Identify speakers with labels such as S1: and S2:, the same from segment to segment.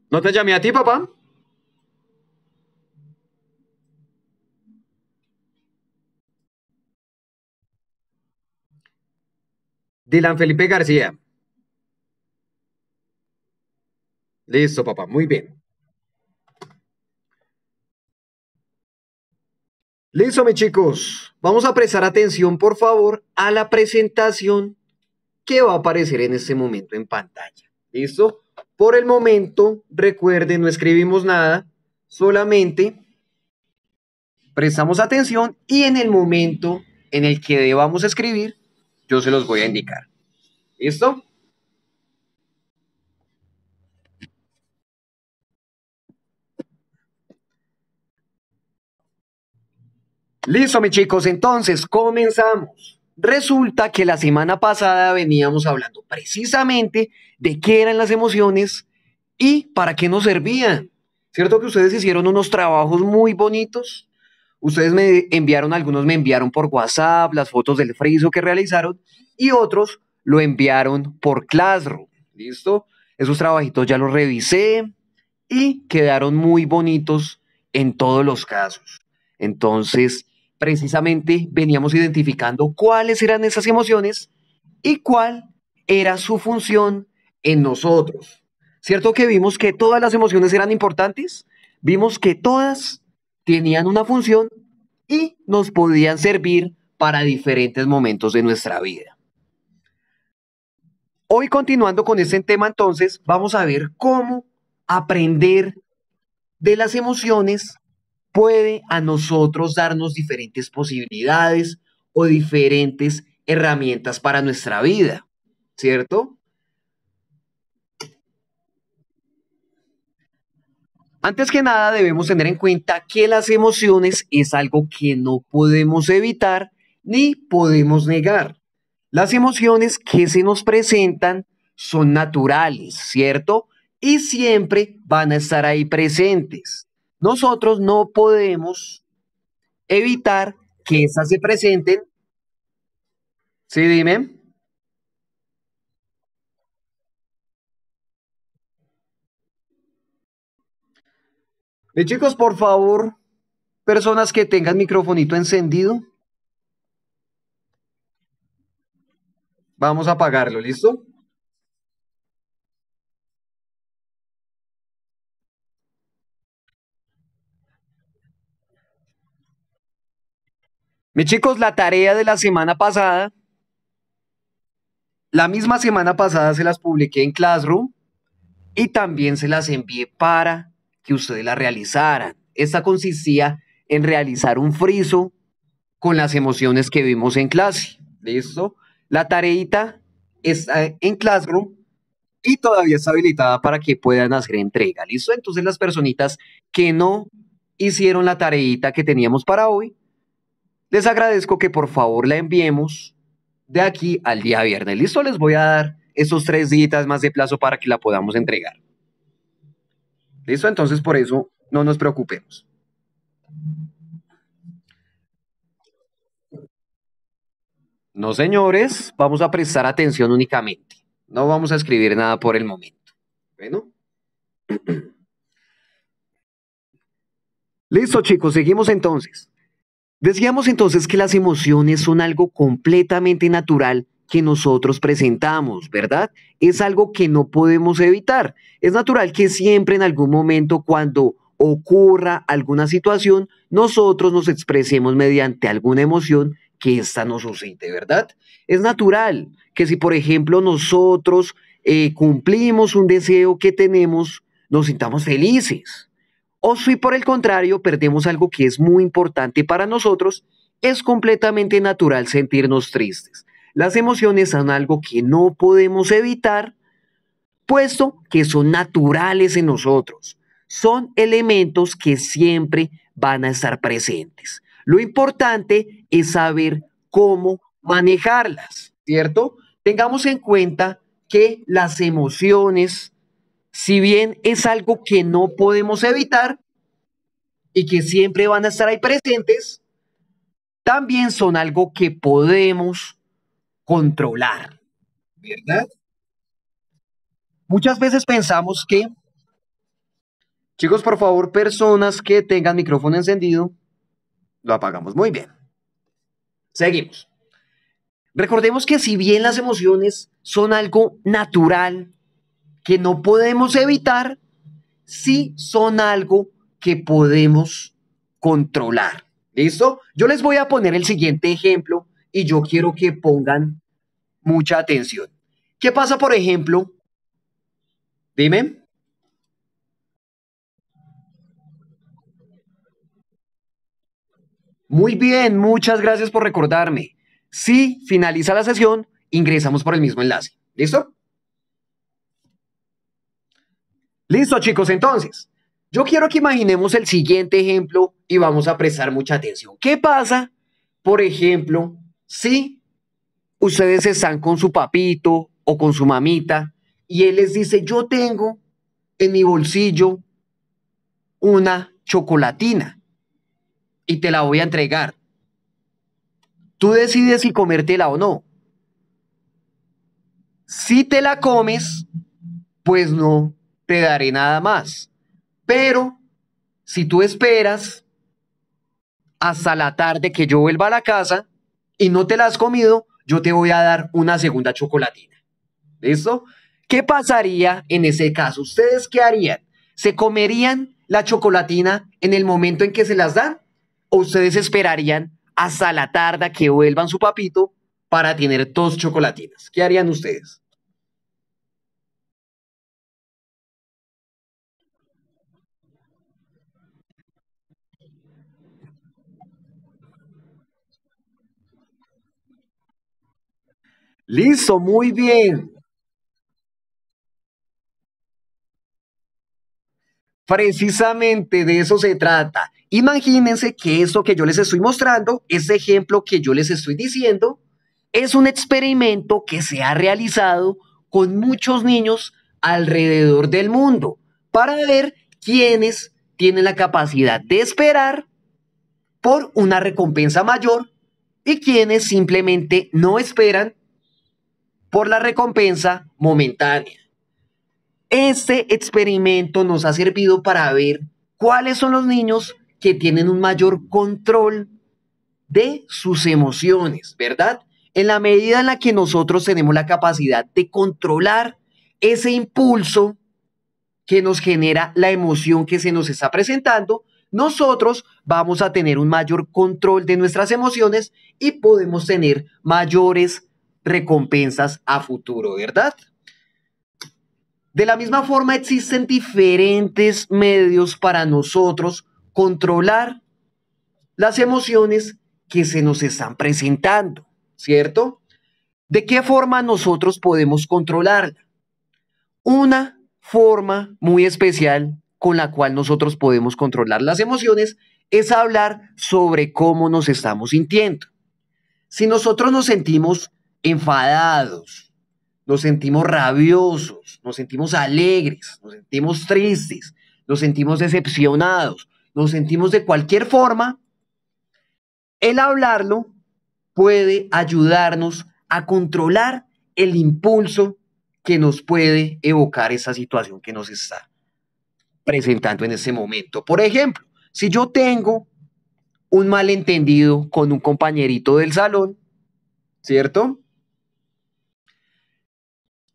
S1: ¿No te llamé a ti, papá? Dylan Felipe García. Listo, papá, muy bien. Listo, mis chicos. Vamos a prestar atención, por favor, a la presentación que va a aparecer en este momento en pantalla. ¿Listo? Por el momento, recuerden, no escribimos nada, solamente prestamos atención y en el momento en el que debamos escribir, yo se los voy a indicar. ¿Listo? Listo, mis chicos, entonces comenzamos. Resulta que la semana pasada veníamos hablando precisamente de qué eran las emociones y para qué nos servían. ¿Cierto que ustedes hicieron unos trabajos muy bonitos? Ustedes me enviaron, algunos me enviaron por WhatsApp las fotos del friso que realizaron y otros lo enviaron por Classroom. ¿Listo? Esos trabajitos ya los revisé y quedaron muy bonitos en todos los casos. Entonces, precisamente veníamos identificando cuáles eran esas emociones y cuál era su función en nosotros. ¿Cierto que vimos que todas las emociones eran importantes? Vimos que todas tenían una función y nos podían servir para diferentes momentos de nuestra vida. Hoy continuando con este tema, entonces, vamos a ver cómo aprender de las emociones puede a nosotros darnos diferentes posibilidades o diferentes herramientas para nuestra vida, ¿cierto? Antes que nada debemos tener en cuenta que las emociones es algo que no podemos evitar ni podemos negar. Las emociones que se nos presentan son naturales, ¿cierto? Y siempre van a estar ahí presentes. Nosotros no podemos evitar que esas se presenten. Sí, dime. Chicos, por favor, personas que tengan microfonito encendido, vamos a apagarlo, ¿listo? Mis chicos, la tarea de la semana pasada, la misma semana pasada se las publiqué en Classroom y también se las envié para que ustedes la realizaran. Esta consistía en realizar un friso con las emociones que vimos en clase. ¿Listo? La tareita está en Classroom y todavía está habilitada para que puedan hacer entrega. ¿Listo? Entonces las personitas que no hicieron la tareita que teníamos para hoy, les agradezco que por favor la enviemos de aquí al día viernes. ¿Listo? Les voy a dar esos 3 días más de plazo para que la podamos entregar. ¿Listo? Entonces por eso no nos preocupemos. No, señores, vamos a prestar atención únicamente. No vamos a escribir nada por el momento. Bueno. Listo, chicos, seguimos entonces. Decíamos entonces que las emociones son algo completamente natural que nosotros presentamos, ¿verdad? Es algo que no podemos evitar. Es natural que siempre en algún momento cuando ocurra alguna situación, nosotros nos expresemos mediante alguna emoción que ésta nos suscite, ¿verdad? Es natural que si, por ejemplo, nosotros cumplimos un deseo que tenemos, nos sintamos felices. O si por el contrario perdemos algo que es muy importante para nosotros, es completamente natural sentirnos tristes. Las emociones son algo que no podemos evitar, puesto que son naturales en nosotros. Son elementos que siempre van a estar presentes. Lo importante es saber cómo manejarlas, ¿cierto? Tengamos en cuenta que las emociones, si bien es algo que no podemos evitar, y que siempre van a estar ahí presentes, también son algo que podemos controlar, ¿verdad? Muchas veces pensamos que Chicos, por favor, personas que tengan micrófono encendido, lo apagamos. Muy bien. Seguimos. Recordemos que si bien las emociones son algo natural que no podemos evitar, sí son algo que podemos controlar. ¿Listo? Yo les voy a poner el siguiente ejemplo y yo quiero que pongan mucha atención. ¿Qué pasa, por ejemplo? Dime. Muy bien, muchas gracias por recordarme. Si finaliza la sesión, ingresamos por el mismo enlace. ¿Listo? Listo, chicos, entonces. Yo quiero que imaginemos el siguiente ejemplo y vamos a prestar mucha atención. ¿Qué pasa, por ejemplo, si ustedes están con su papito o con su mamita y él les dice, yo tengo en mi bolsillo una chocolatina y te la voy a entregar? Tú decides si comértela o no. Si te la comes, pues no te daré nada más. Pero si tú esperas hasta la tarde que yo vuelva a la casa y no te la has comido, yo te voy a dar una segunda chocolatina. ¿Listo? ¿Qué pasaría en ese caso? ¿Ustedes qué harían? ¿Se comerían la chocolatina en el momento en que se las dan? ¿O ustedes esperarían hasta la tarde que vuelvan su papito para tener dos chocolatinas? ¿Qué harían ustedes? Listo, muy bien. Precisamente de eso se trata. Imagínense que esto que yo les estoy mostrando, ese ejemplo que yo les estoy diciendo, es un experimento que se ha realizado con muchos niños alrededor del mundo para ver quiénes tienen la capacidad de esperar por una recompensa mayor y quienes simplemente no esperan por la recompensa momentánea. Este experimento nos ha servido para ver cuáles son los niños que tienen un mayor control de sus emociones, ¿verdad? En la medida en la que nosotros tenemos la capacidad de controlar ese impulso que nos genera la emoción que se nos está presentando, nosotros vamos a tener un mayor control de nuestras emociones y podemos tener mayores recompensas a futuro, ¿verdad? De la misma forma, existen diferentes medios para nosotros controlar las emociones que se nos están presentando, ¿cierto? ¿De qué forma nosotros podemos controlarla? Una forma muy especial con la cual nosotros podemos controlar las emociones es hablar sobre cómo nos estamos sintiendo. Si nosotros nos sentimos enfadados, nos sentimos rabiosos, nos sentimos alegres, nos sentimos tristes, nos sentimos decepcionados, nos sentimos de cualquier forma, el hablarlo puede ayudarnos a controlar el impulso que nos puede evocar esa situación que nos está presentando en ese momento. Por ejemplo, si yo tengo un malentendido con un compañerito del salón, ¿cierto?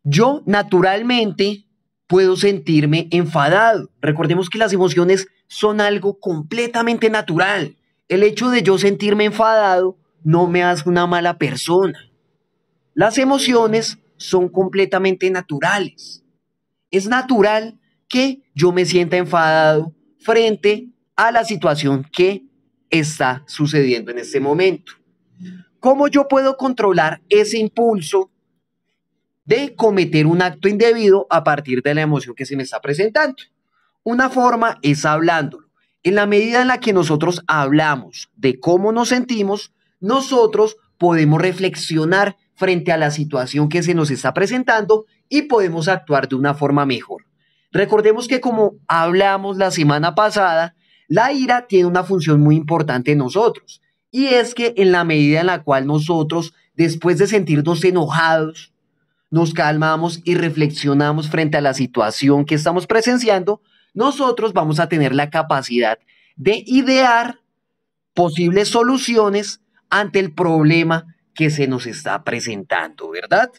S1: Yo naturalmente puedo sentirme enfadado. Recordemos que las emociones son algo completamente natural. El hecho de yo sentirme enfadado no me hace una mala persona. Las emociones son completamente naturales. Es natural que yo me sienta enfadado frente a la situación que está sucediendo en este momento. ¿Cómo yo puedo controlar ese impulso de cometer un acto indebido a partir de la emoción que se me está presentando? Una forma es hablándolo. En la medida en la que nosotros hablamos de cómo nos sentimos, nosotros podemos reflexionar frente a la situación que se nos está presentando y podemos actuar de una forma mejor. Recordemos que como hablamos la semana pasada, la ira tiene una función muy importante en nosotros. Y es que en la medida en la cual nosotros, después de sentirnos enojados, nos calmamos y reflexionamos frente a la situación que estamos presenciando, nosotros vamos a tener la capacidad de idear posibles soluciones ante el problema que se nos está presentando, ¿verdad?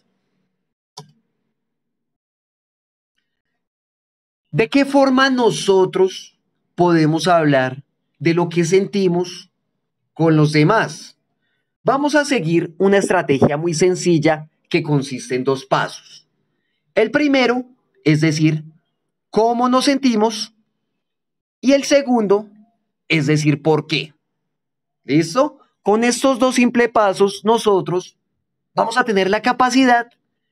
S1: ¿De qué forma nosotros podemos hablar de lo que sentimos con los demás? Vamos a seguir una estrategia muy sencilla que consiste en dos pasos. El primero es decir, cómo nos sentimos y el segundo es decir, por qué. ¿Listo? Con estos dos simples pasos nosotros vamos a tener la capacidad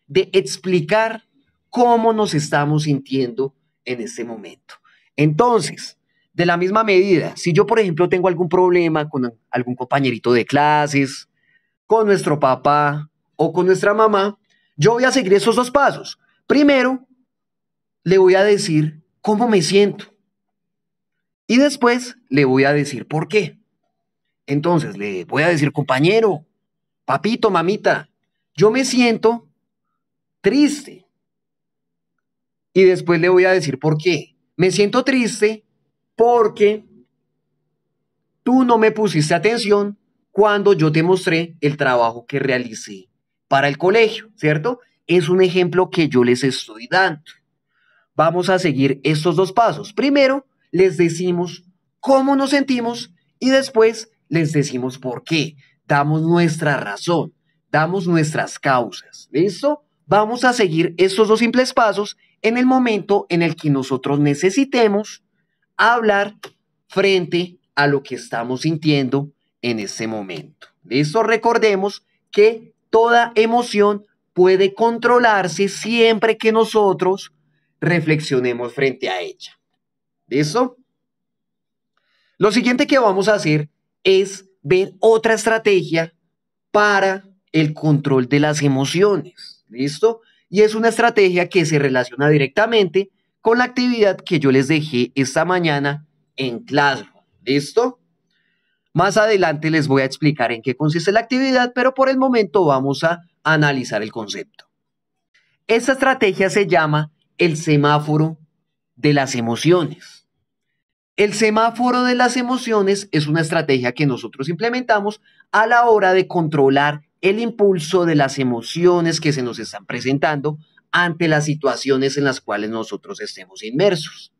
S1: de explicar cómo nos estamos sintiendo en este momento. Entonces, de la misma medida, si yo, por ejemplo, tengo algún problema con algún compañerito de clases, con nuestro papá o con nuestra mamá, yo voy a seguir esos dos pasos. Primero, le voy a decir cómo me siento y después le voy a decir por qué. Entonces, le voy a decir, compañero, papito, mamita, yo me siento triste. Y después le voy a decir por qué. Me siento triste porque tú no me pusiste atención cuando yo te mostré el trabajo que realicé para el colegio, ¿cierto? Es un ejemplo que yo les estoy dando. Vamos a seguir estos dos pasos. Primero, les decimos cómo nos sentimos y después les decimos por qué. Damos nuestra razón, damos nuestras causas. ¿Listo? Vamos a seguir estos dos simples pasos en el momento en el que nosotros necesitemos hablar frente a lo que estamos sintiendo en ese momento. ¿Listo? Recordemos que toda emoción puede controlarse siempre que nosotros reflexionemos frente a ella. ¿Listo? Lo siguiente que vamos a hacer es ver otra estrategia para el control de las emociones. ¿Listo? Y es una estrategia que se relaciona directamente con la actividad que yo les dejé esta mañana en Classroom. ¿Listo? Más adelante les voy a explicar en qué consiste la actividad, pero por el momento vamos a analizar el concepto. Esta estrategia se llama el semáforo de las emociones. El semáforo de las emociones es una estrategia que nosotros implementamos a la hora de controlar el impulso de las emociones que se nos están presentando ante las situaciones en las cuales nosotros estemos inmersos.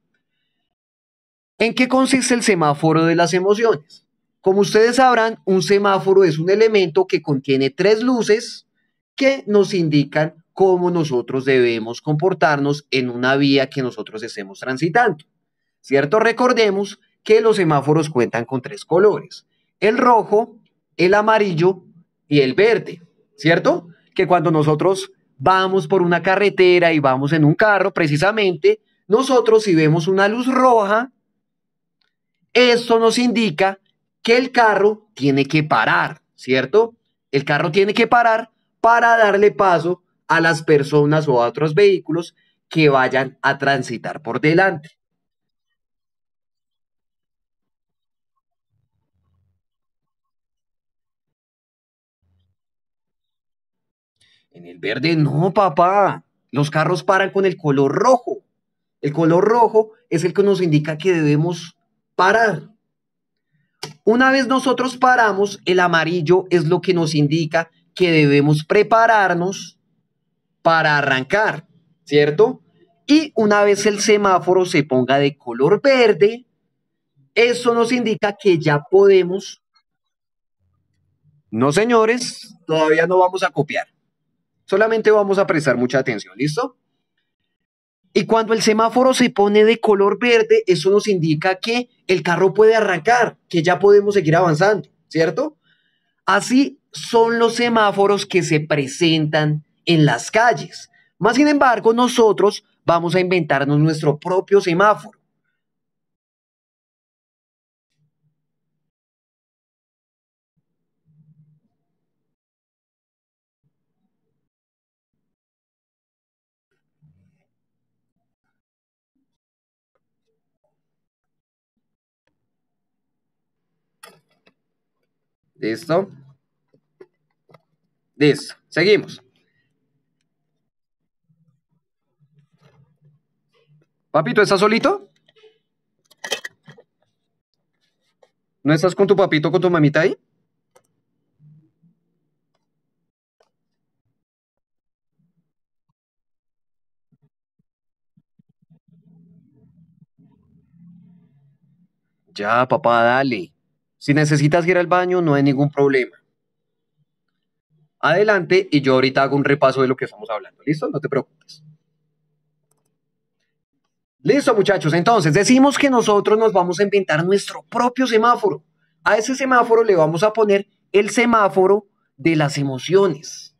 S1: ¿En qué consiste el semáforo de las emociones? Como ustedes sabrán, un semáforo es un elemento que contiene tres luces que nos indican cómo nosotros debemos comportarnos en una vía que nosotros estemos transitando. ¿Cierto? Recordemos que los semáforos cuentan con tres colores: el rojo, el amarillo y el verde. ¿Cierto? Que cuando nosotros vamos por una carretera y vamos en un carro, precisamente, nosotros si vemos una luz roja, esto nos indica que el carro tiene que parar, ¿cierto? El carro tiene que parar para darle paso a las personas o a otros vehículos que vayan a transitar por delante. En el verde no, papá. Los carros paran con el color rojo. El color rojo es el que nos indica que debemos parar. Una vez nosotros paramos, el amarillo es lo que nos indica que debemos prepararnos para arrancar, ¿cierto? Y una vez el semáforo se ponga de color verde, eso nos indica que ya podemos. No, señores, todavía no vamos a copiar. Solamente vamos a prestar mucha atención, ¿listo? Y cuando el semáforo se pone de color verde, eso nos indica que el carro puede arrancar, que ya podemos seguir avanzando, ¿cierto? Así son los semáforos que se presentan en las calles. Más sin embargo, nosotros vamos a inventarnos nuestro propio semáforo. ¿Listo? Listo. Seguimos. Papito, ¿estás solito? ¿No estás con tu papito o con tu mamita ahí? Ya, papá, dale. Si necesitas ir al baño, no hay ningún problema. Adelante y yo ahorita hago un repaso de lo que estamos hablando. ¿Listo? No te preocupes. Listo, muchachos. Entonces, decimos que nosotros nos vamos a inventar nuestro propio semáforo. A ese semáforo le vamos a poner el semáforo de las emociones.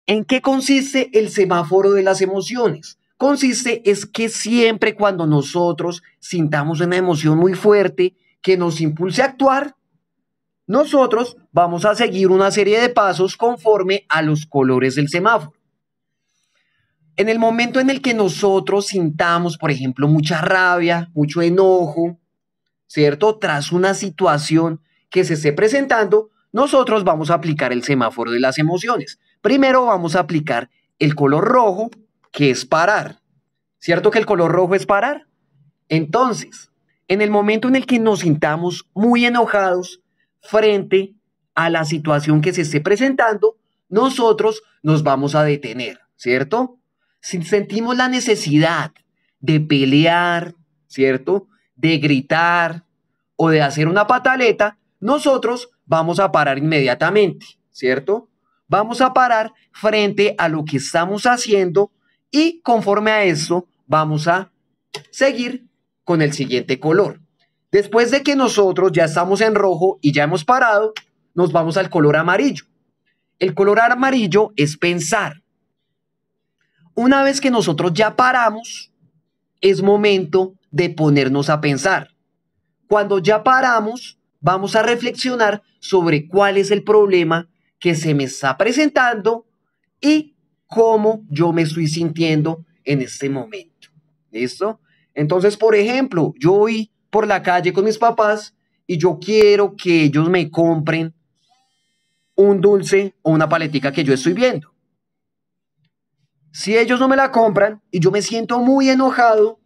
S1: ¿En qué consiste el semáforo de las emociones? Consiste es que siempre cuando nosotros sintamos una emoción muy fuerte que nos impulse a actuar, nosotros vamos a seguir una serie de pasos conforme a los colores del semáforo. En el momento en el que nosotros sintamos, por ejemplo, mucha rabia, mucho enojo, ¿cierto? Tras una situación que se esté presentando, nosotros vamos a aplicar el semáforo de las emociones. Primero vamos a aplicar el color rojo, que es parar. ¿Cierto que el color rojo es parar? Entonces, en el momento en el que nos sintamos muy enojados frente a la situación que se esté presentando, nosotros nos vamos a detener, ¿cierto? Si sentimos la necesidad de pelear, ¿cierto? De gritar o de hacer una pataleta, nosotros vamos a parar inmediatamente, ¿cierto? Vamos a parar frente a lo que estamos haciendo y conforme a eso vamos a seguir con el siguiente color. Después de que nosotros ya estamos en rojo y ya hemos parado, nos vamos al color amarillo. El color amarillo es pensar. Una vez que nosotros ya paramos, es momento de ponernos a pensar. Cuando ya paramos, vamos a reflexionar sobre cuál es el problema que se me está presentando y cómo yo me estoy sintiendo en este momento. ¿Listo? Entonces, por ejemplo, yo voy por la calle con mis papás y yo quiero que ellos me compren un dulce o una paletica que yo estoy viendo. Si ellos no me la compran y yo me siento muy enojado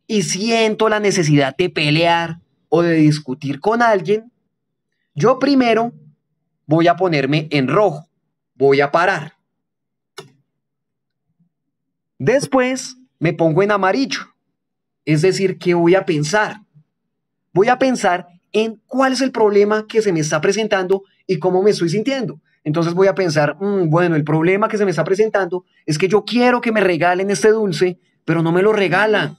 S1: y siento la necesidad de pelear o de discutir con alguien, yo primero voy a ponerme en rojo, voy a parar. Después me pongo en amarillo, es decir, que voy a pensar. Voy a pensar en cuál es el problema que se me está presentando y cómo me estoy sintiendo. Entonces voy a pensar, bueno, el problema que se me está presentando es que yo quiero que me regalen este dulce, pero no me lo regalan,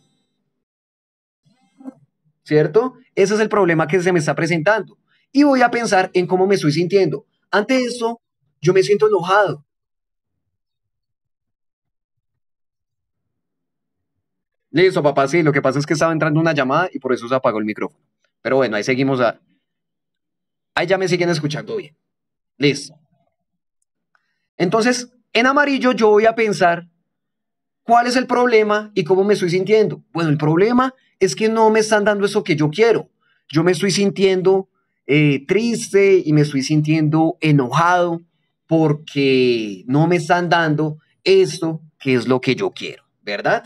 S1: ¿cierto? Ese es el problema que se me está presentando. Y voy a pensar en cómo me estoy sintiendo. Ante eso, yo me siento enojado. Listo, papá, sí, lo que pasa es que estaba entrando una llamada y por eso se apagó el micrófono. Pero bueno, ahí seguimos. Ahí ya me siguen escuchando bien. Listo. Entonces, en amarillo yo voy a pensar cuál es el problema y cómo me estoy sintiendo. Bueno, el problema es que no me están dando eso que yo quiero. Yo me estoy sintiendo triste y me estoy sintiendo enojado porque no me están dando esto que es lo que yo quiero, ¿verdad?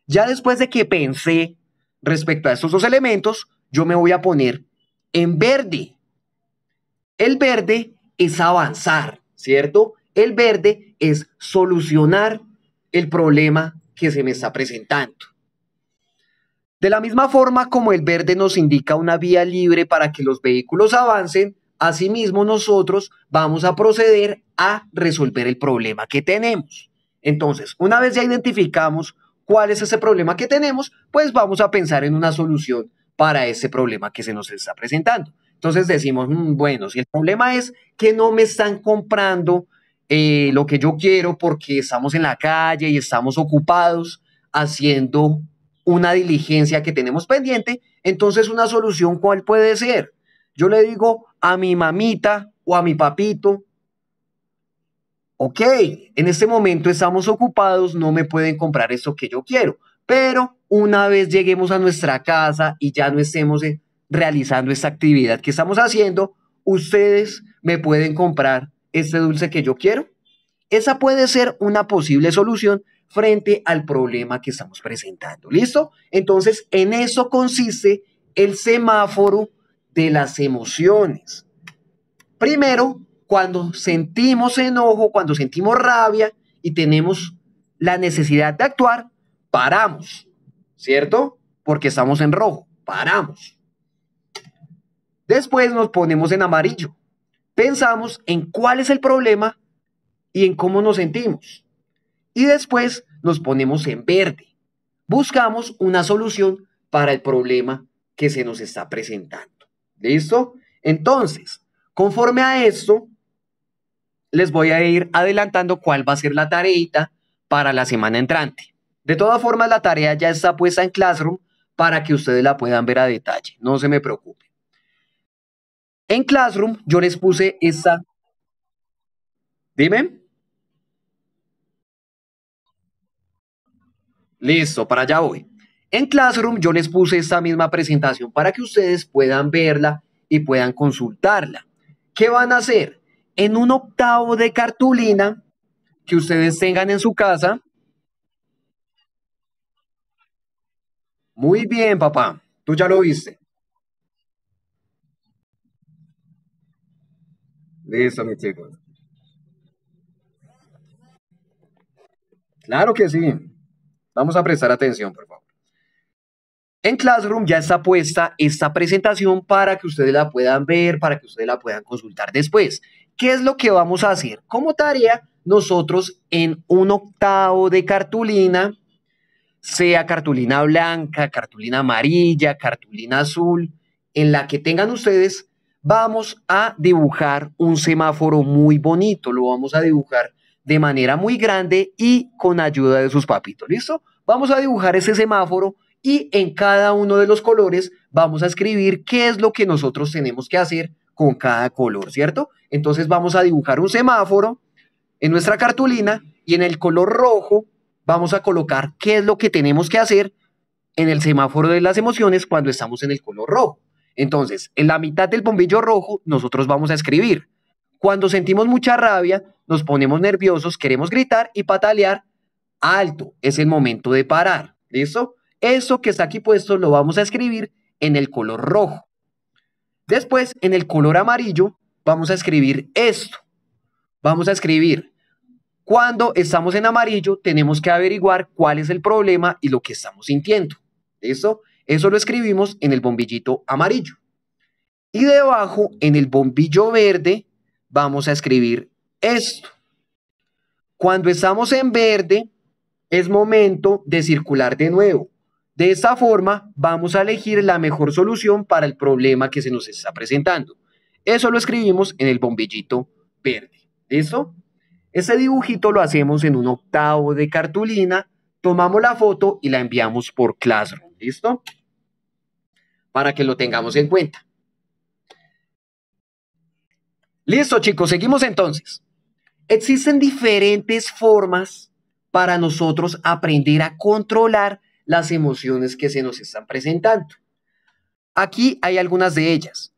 S1: Ya después de que pensé respecto a estos dos elementos, yo me voy a poner en verde. El verde es avanzar, ¿cierto? El verde es solucionar el problema que se me está presentando. De la misma forma como el verde nos indica una vía libre para que los vehículos avancen, asimismo nosotros vamos a proceder a resolver el problema que tenemos. Entonces, una vez ya identificamos cuál es ese problema que tenemos, pues vamos a pensar en una solución para ese problema que se nos está presentando. Entonces decimos, bueno, si el problema es que no me están comprando lo que yo quiero porque estamos en la calle y estamos ocupados haciendo una diligencia que tenemos pendiente, entonces una solución, ¿cuál puede ser? Yo le digo a mi mamita o a mi papito, ok, en este momento estamos ocupados, no me pueden comprar esto que yo quiero, pero una vez lleguemos a nuestra casa y ya no estemos realizando esta actividad que estamos haciendo, ustedes me pueden comprar este dulce que yo quiero. Esa puede ser una posible solución frente al problema que estamos presentando. ¿Listo? Entonces, en eso consiste el semáforo de las emociones. Primero, cuando sentimos enojo, cuando sentimos rabia y tenemos la necesidad de actuar, paramos, ¿cierto? Porque estamos en rojo, paramos. Después nos ponemos en amarillo. Pensamos en cuál es el problema y en cómo nos sentimos. Y después nos ponemos en verde. Buscamos una solución para el problema que se nos está presentando. ¿Listo? Entonces, conforme a esto, les voy a ir adelantando cuál va a ser la tareita para la semana entrante. De todas formas, la tarea ya está puesta en Classroom para que ustedes la puedan ver a detalle. No se me preocupen. En Classroom yo les puse esta... Dime. Listo, para allá voy. En Classroom yo les puse esta misma presentación para que ustedes puedan verla y puedan consultarla. ¿Qué van a hacer? En un octavo de cartulina que ustedes tengan en su casa. Muy bien, papá. Tú ya lo viste. Listo, mis chicos. Claro que sí. Vamos a prestar atención, por favor. En Classroom ya está puesta esta presentación para que ustedes la puedan ver, para que ustedes la puedan consultar después. ¿Qué es lo que vamos a hacer? Como tarea, nosotros en un octavo de cartulina, sea cartulina blanca, cartulina amarilla, cartulina azul, en la que tengan ustedes, vamos a dibujar un semáforo muy bonito. Lo vamos a dibujar de manera muy grande y con ayuda de sus papitos. ¿Listo? Vamos a dibujar ese semáforo y en cada uno de los colores vamos a escribir qué es lo que nosotros tenemos que hacer con cada color, ¿cierto? Entonces vamos a dibujar un semáforo en nuestra cartulina y en el color rojo vamos a colocar qué es lo que tenemos que hacer en el semáforo de las emociones cuando estamos en el color rojo. Entonces, en la mitad del bombillo rojo nosotros vamos a escribir. Cuando sentimos mucha rabia, nos ponemos nerviosos, queremos gritar y patalear, alto, es el momento de parar. ¿Listo? Eso que está aquí puesto lo vamos a escribir en el color rojo. Después, en el color amarillo, vamos a escribir esto. Vamos a escribir, cuando estamos en amarillo, tenemos que averiguar cuál es el problema y lo que estamos sintiendo. ¿Listo? Eso lo escribimos en el bombillito amarillo. Y debajo, en el bombillo verde, vamos a escribir esto. Cuando estamos en verde, es momento de circular de nuevo. De esta forma, vamos a elegir la mejor solución para el problema que se nos está presentando. Eso lo escribimos en el bombillito verde. ¿Listo? Ese dibujito lo hacemos en un octavo de cartulina, tomamos la foto y la enviamos por Classroom. ¿Listo? Para que lo tengamos en cuenta. Listo, chicos, seguimos entonces. Existen diferentes formas para nosotros aprender a controlar las emociones que se nos están presentando. Aquí hay algunas de ellas.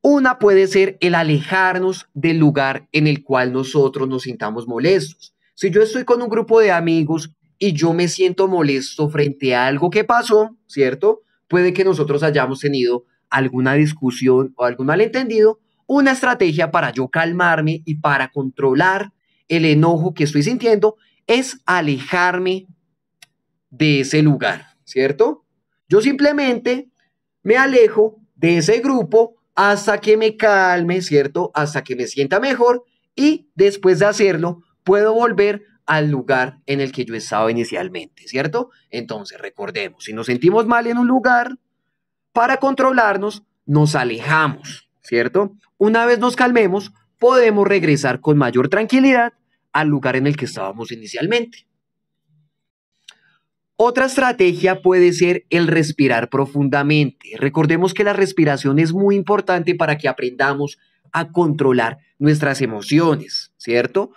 S1: Una puede ser el alejarnos del lugar en el cual nosotros nos sintamos molestos. Si yo estoy con un grupo de amigos y yo me siento molesto frente a algo que pasó, ¿cierto? Puede que nosotros hayamos tenido alguna discusión o algún malentendido. Una estrategia para yo calmarme y para controlar el enojo que estoy sintiendo es alejarme de ese lugar, ¿cierto? Yo simplemente me alejo de ese grupo hasta que me calme, ¿cierto? Hasta que me sienta mejor y después de hacerlo puedo volver al lugar en el que yo estaba inicialmente, ¿cierto? Entonces, recordemos, si nos sentimos mal en un lugar, para controlarnos, nos alejamos, ¿cierto? Una vez nos calmemos, podemos regresar con mayor tranquilidad al lugar en el que estábamos inicialmente. Otra estrategia puede ser el respirar profundamente. Recordemos que la respiración es muy importante para que aprendamos a controlar nuestras emociones, ¿cierto?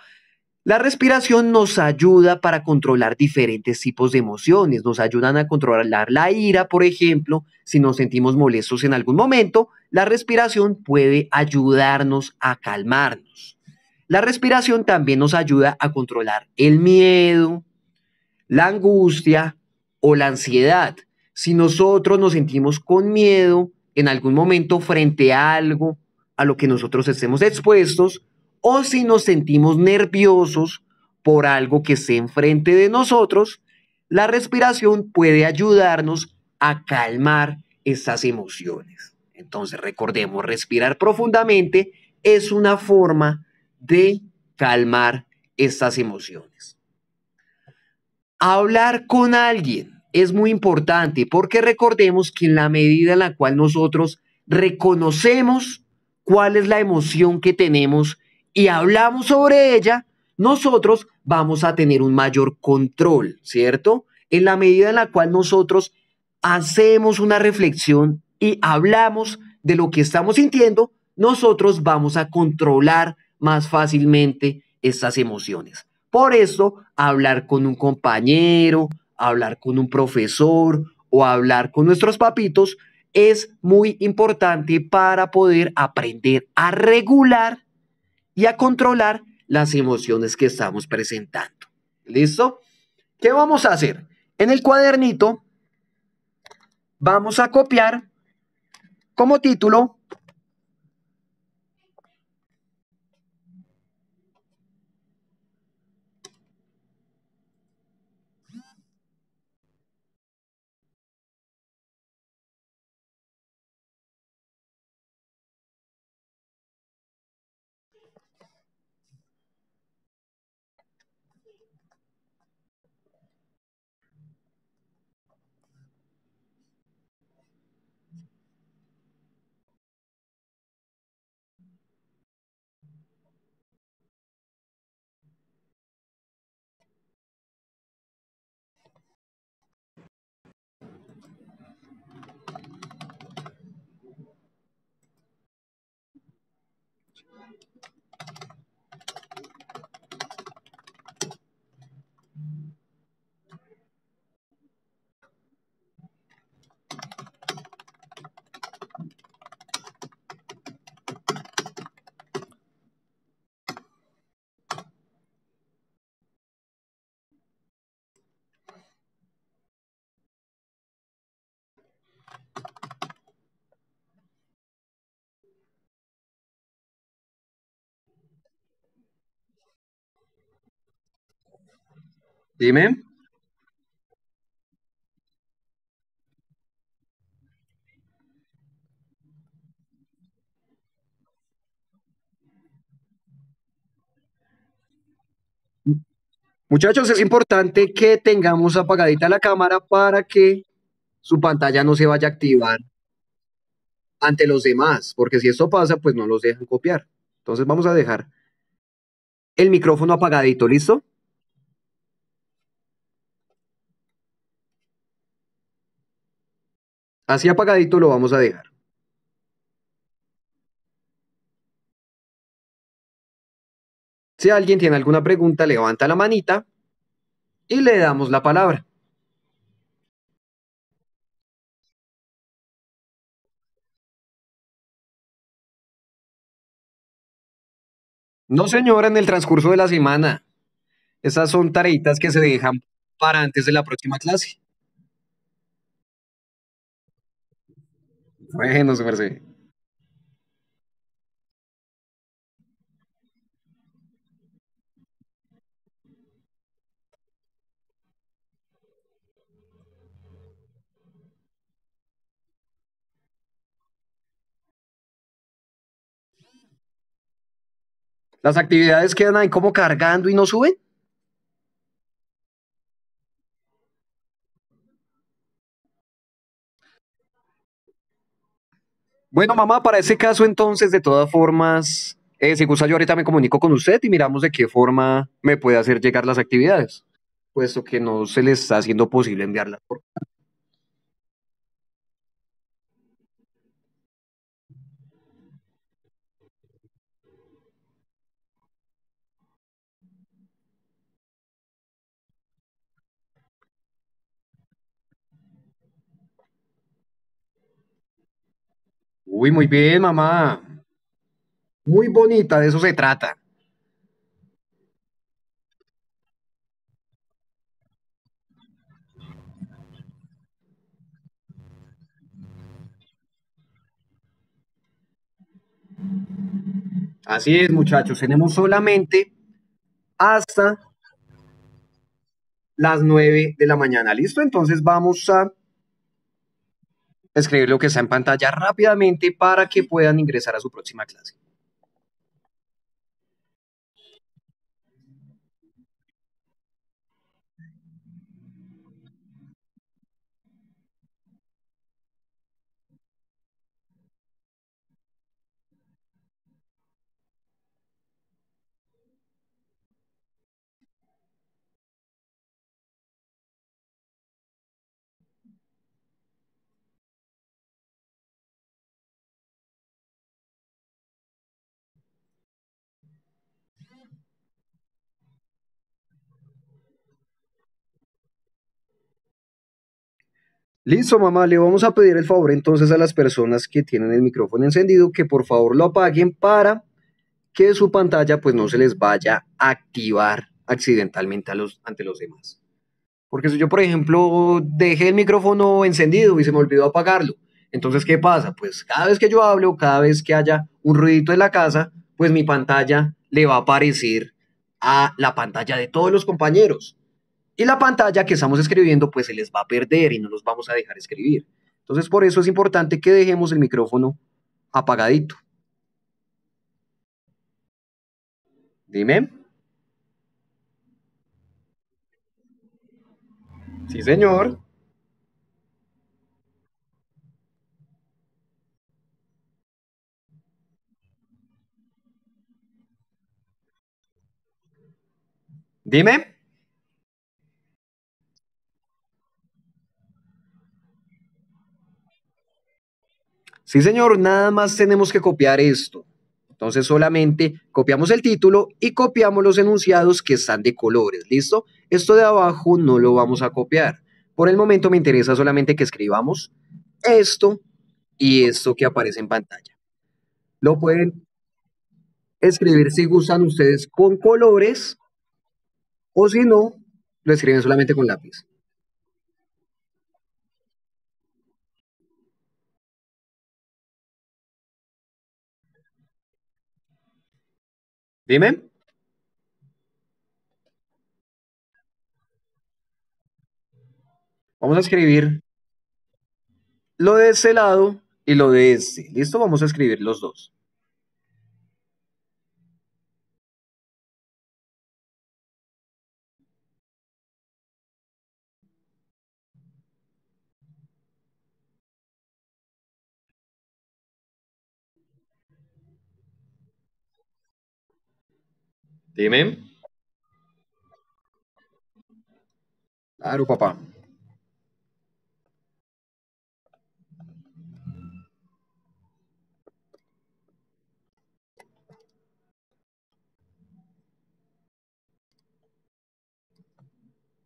S1: La respiración nos ayuda para controlar diferentes tipos de emociones. Nos ayudan a controlar la ira, por ejemplo. Si nos sentimos molestos en algún momento, la respiración puede ayudarnos a calmarnos. La respiración también nos ayuda a controlar el miedo, la angustia o la ansiedad. Si nosotros nos sentimos con miedo, en algún momento frente a algo a lo que nosotros estemos expuestos o si nos sentimos nerviosos por algo que esté enfrente de nosotros, la respiración puede ayudarnos a calmar estas emociones. Entonces, recordemos, respirar profundamente es una forma de calmar estas emociones. Hablar con alguien es muy importante porque recordemos que en la medida en la cual nosotros reconocemos cuál es la emoción que tenemos y hablamos sobre ella, nosotros vamos a tener un mayor control, ¿cierto? En la medida en la cual nosotros hacemos una reflexión y hablamos de lo que estamos sintiendo, nosotros vamos a controlar más fácilmente estas emociones. Por eso, hablar con un compañero, hablar con un profesor o hablar con nuestros papitos es muy importante para poder aprender a regular y a controlar las emociones que estamos presentando. ¿Listo? ¿Qué vamos a hacer? En el cuadernito vamos a copiar como título, dime. Muchachos, es importante que tengamos apagadita la cámara para que su pantalla no se vaya a activar ante los demás, porque si esto pasa, pues no los dejan copiar. Entonces vamos a dejar el micrófono apagadito, ¿listo? Así apagadito lo vamos a dejar. Si alguien tiene alguna pregunta, levanta la manita y le damos la palabra. No, señora, en el transcurso de la semana. Esas son tareitas que se dejan para antes de la próxima clase. Bueno, su merced. Las actividades quedan ahí como cargando y no suben. Bueno, mamá, para ese caso entonces, de todas formas, si gusta yo ahorita me comunico con usted y miramos de qué forma me puede hacer llegar las actividades, puesto que no se le está haciendo posible enviarlas. Uy, muy bien, mamá. Muy bonita, de eso se trata. Así es, muchachos, tenemos solamente hasta las 9 de la mañana. ¿Listo? Entonces vamos a escribir lo que está en pantalla rápidamente para que puedan ingresar a su próxima clase. Listo, mamá, le vamos a pedir el favor entonces a las personas que tienen el micrófono encendido que por favor lo apaguen para que su pantalla pues no se les vaya a activar accidentalmente ante los demás. Porque si yo, por ejemplo, dejé el micrófono encendido y se me olvidó apagarlo, entonces, ¿qué pasa? Pues cada vez que yo hablo, cada vez que haya un ruidito en la casa, pues mi pantalla le va a aparecer a la pantalla de todos los compañeros. Y la pantalla que estamos escribiendo, pues se les va a perder y no los vamos a dejar escribir. Entonces, por eso es importante que dejemos el micrófono apagadito. Dime. Sí, señor. Dime. Sí, señor, nada más tenemos que copiar esto. Entonces solamente copiamos el título y copiamos los enunciados que están de colores, ¿listo? Esto de abajo no lo vamos a copiar. Por el momento me interesa solamente que escribamos esto y esto que aparece en pantalla. Lo pueden escribir si gustan ustedes con colores o si no, lo escriben solamente con lápiz. Dime, vamos a escribir lo de este lado y lo de este. ¿Listo? Vamos a escribir los dos. Dime. Claro, papá.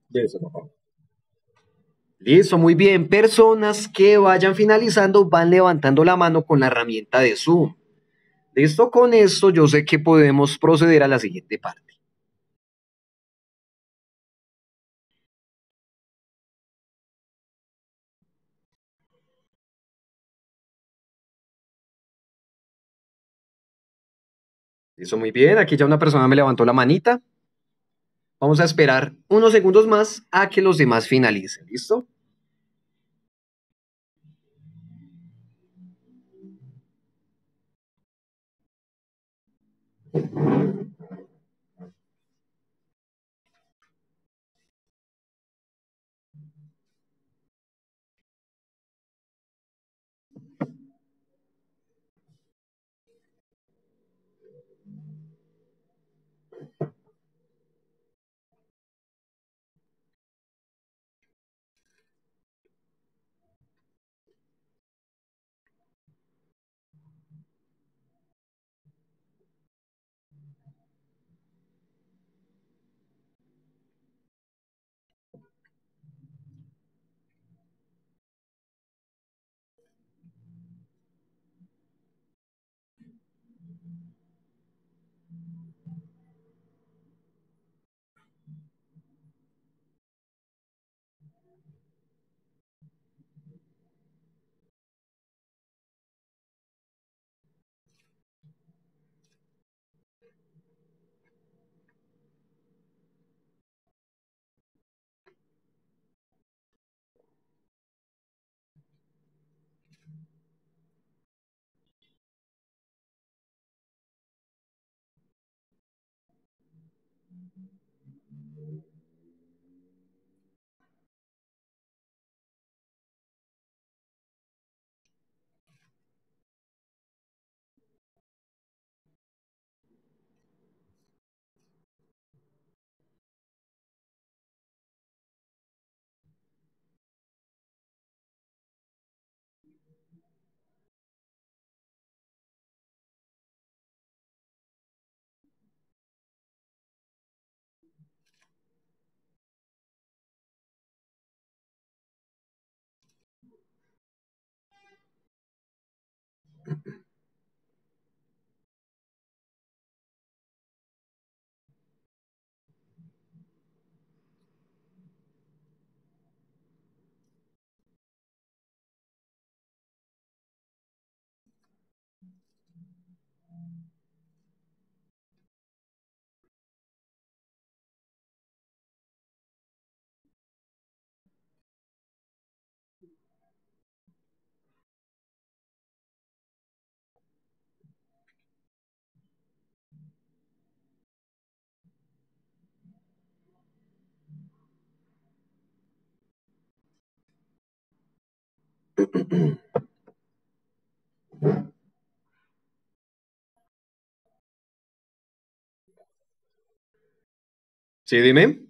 S1: De eso, papá. Listo, muy bien. Personas que vayan finalizando van levantando la mano con la herramienta de Zoom. Listo, con esto yo sé que podemos proceder a la siguiente parte. Listo, muy bien. Aquí ya una persona me levantó la manita. Vamos a esperar unos segundos más a que los demás finalicen. ¿Listo? Sí, dime.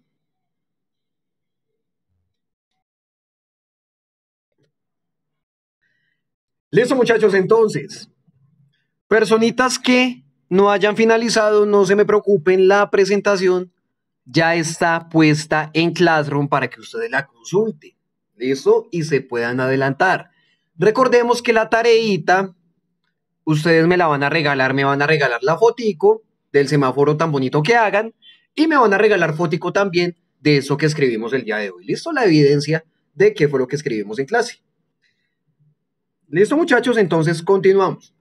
S1: Listo, muchachos, entonces. Personitas que no hayan finalizado, no se me preocupen, la presentación ya está puesta en Classroom para que ustedes la consulten. ¿Listo? Y se puedan adelantar. Recordemos que la tareita, ustedes me la van a regalar, me van a regalar la fotico del semáforo tan bonito que hagan y me van a regalar fotico también de eso que escribimos el día de hoy. ¿Listo? La evidencia de qué fue lo que escribimos en clase. ¿Listo, muchachos? Entonces continuamos.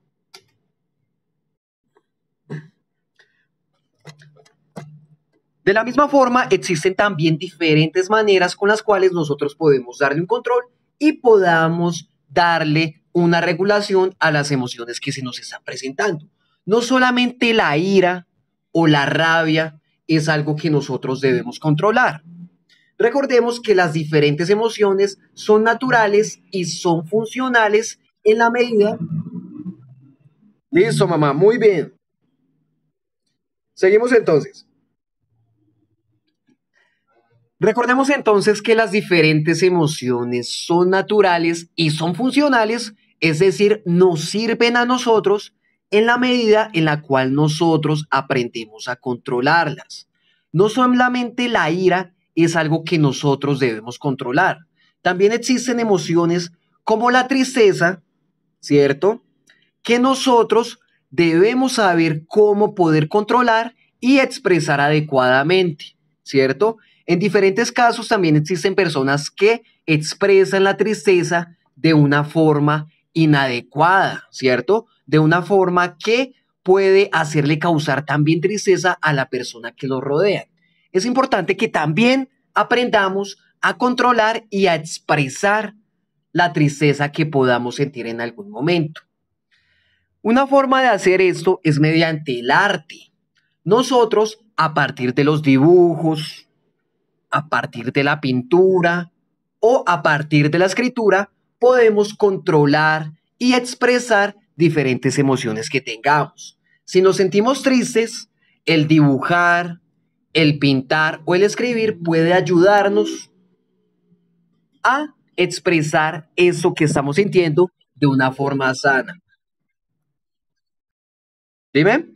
S1: De la misma forma, existen también diferentes maneras con las cuales nosotros podemos darle un control y podamos darle una regulación a las emociones que se nos están presentando. No solamente la ira o la rabia es algo que nosotros debemos controlar. Recordemos que las diferentes emociones son naturales y son funcionales en la medida... Listo, mamá, muy bien. Seguimos entonces. Recordemos entonces que las diferentes emociones son naturales y son funcionales, es decir, nos sirven a nosotros en la medida en la cual nosotros aprendemos a controlarlas. No solamente la ira es algo que nosotros debemos controlar, también existen emociones como la tristeza, ¿cierto? Que nosotros debemos saber cómo poder controlar y expresar adecuadamente, ¿cierto? En diferentes casos también existen personas que expresan la tristeza de una forma inadecuada, ¿cierto? De una forma que puede hacerle causar también tristeza a la persona que lo rodea. Es importante que también aprendamos a controlar y a expresar la tristeza que podamos sentir en algún momento. Una forma de hacer esto es mediante el arte. Nosotros, a partir de los dibujos, a partir de la pintura o a partir de la escritura, podemos controlar y expresar diferentes emociones que tengamos. Si nos sentimos tristes, el dibujar, el pintar o el escribir puede ayudarnos a expresar eso que estamos sintiendo de una forma sana. Dime.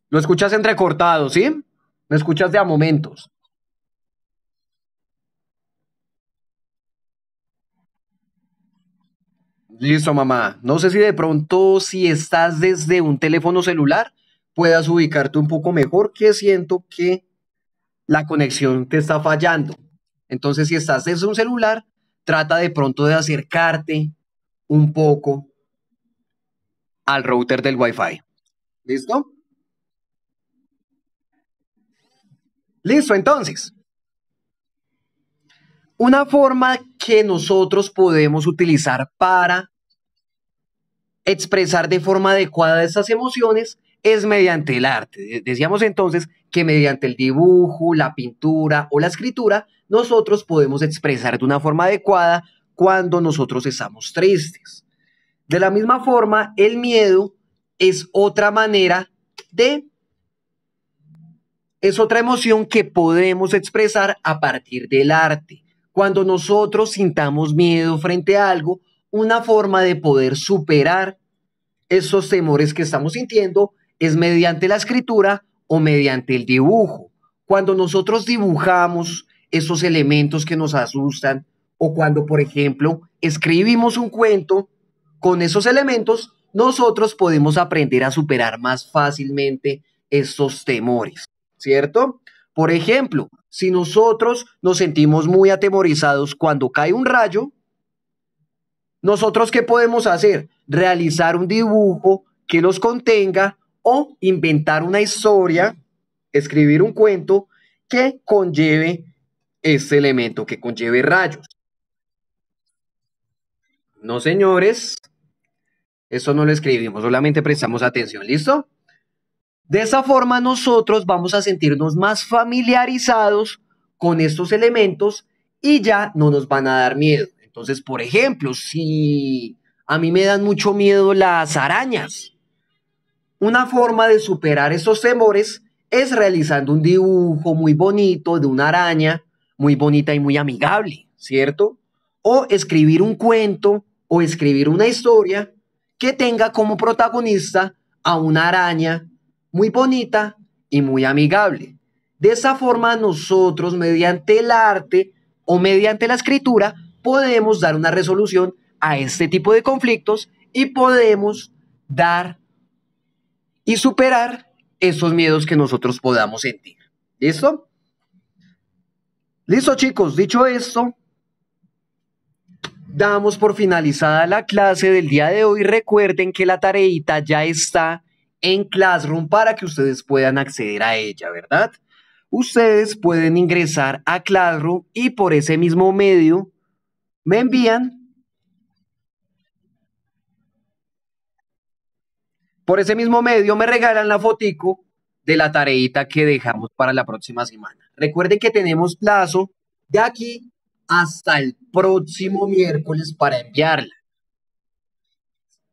S1: Lo escuchas entrecortado, ¿sí? Me escuchas de a momentos. Listo, mamá. No sé si de pronto, si estás desde un teléfono celular, puedas ubicarte un poco mejor, que siento que la conexión te está fallando. Entonces, si estás desde un celular, trata de pronto de acercarte un poco al router del Wi-Fi. ¿Listo? Listo, entonces. Una forma que nosotros podemos utilizar para expresar de forma adecuada estas emociones es mediante el arte. Decíamos entonces que mediante el dibujo, la pintura o la escritura, nosotros podemos expresar de una forma adecuada cuando nosotros estamos tristes. De la misma forma, el miedo es otra manera de, es otra emoción que podemos expresar a partir del arte. Cuando nosotros sintamos miedo frente a algo, una forma de poder superar esos temores que estamos sintiendo es mediante la escritura o mediante el dibujo. Cuando nosotros dibujamos esos elementos que nos asustan o cuando, por ejemplo, escribimos un cuento con esos elementos, nosotros podemos aprender a superar más fácilmente estos temores, ¿cierto? Por ejemplo, si nosotros nos sentimos muy atemorizados cuando cae un rayo, nosotros, ¿qué podemos hacer? Realizar un dibujo que los contenga o inventar una historia, escribir un cuento que conlleve este elemento, que conlleve rayos. No, señores, eso no lo escribimos, solamente prestamos atención, ¿listo? De esa forma nosotros vamos a sentirnos más familiarizados con estos elementos y ya no nos van a dar miedo. Entonces, por ejemplo, si a mí me dan mucho miedo las arañas, una forma de superar estos temores es realizando un dibujo muy bonito de una araña, muy bonita y muy amigable, ¿cierto? O escribir un cuento o escribir una historia que tenga como protagonista a una araña muy bonita y muy amigable. De esa forma nosotros, mediante el arte o mediante la escritura, podemos dar una resolución a este tipo de conflictos y podemos dar y superar esos miedos que nosotros podamos sentir. ¿Listo? Listo, chicos. Dicho esto, damos por finalizada la clase del día de hoy. Recuerden que la tareita ya está en Classroom para que ustedes puedan acceder a ella, ¿verdad? Ustedes pueden ingresar a Classroom y por ese mismo medio me envían, por ese mismo medio me regalan la fotico de la tareita que dejamos para la próxima semana. Recuerden que tenemos plazo de aquí hasta el próximo miércoles para enviarla.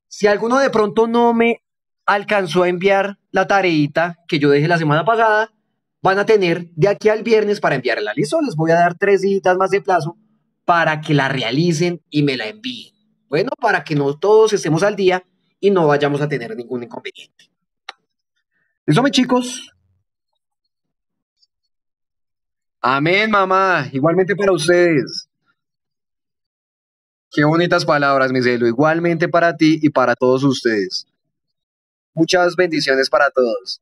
S1: Si alguno de pronto no me alcanzó a enviar la tareita que yo dejé la semana pasada, van a tener de aquí al viernes para enviarla. ¿Listo? Les voy a dar 3 días más de plazo para que la realicen y me la envíen. Bueno, para que no todos estemos al día y no vayamos a tener ningún inconveniente. ¿Listo, mis chicos? Amén, mamá. Igualmente para ustedes. Qué bonitas palabras, mi cielo. Igualmente para ti y para todos ustedes. Muchas bendiciones para todos.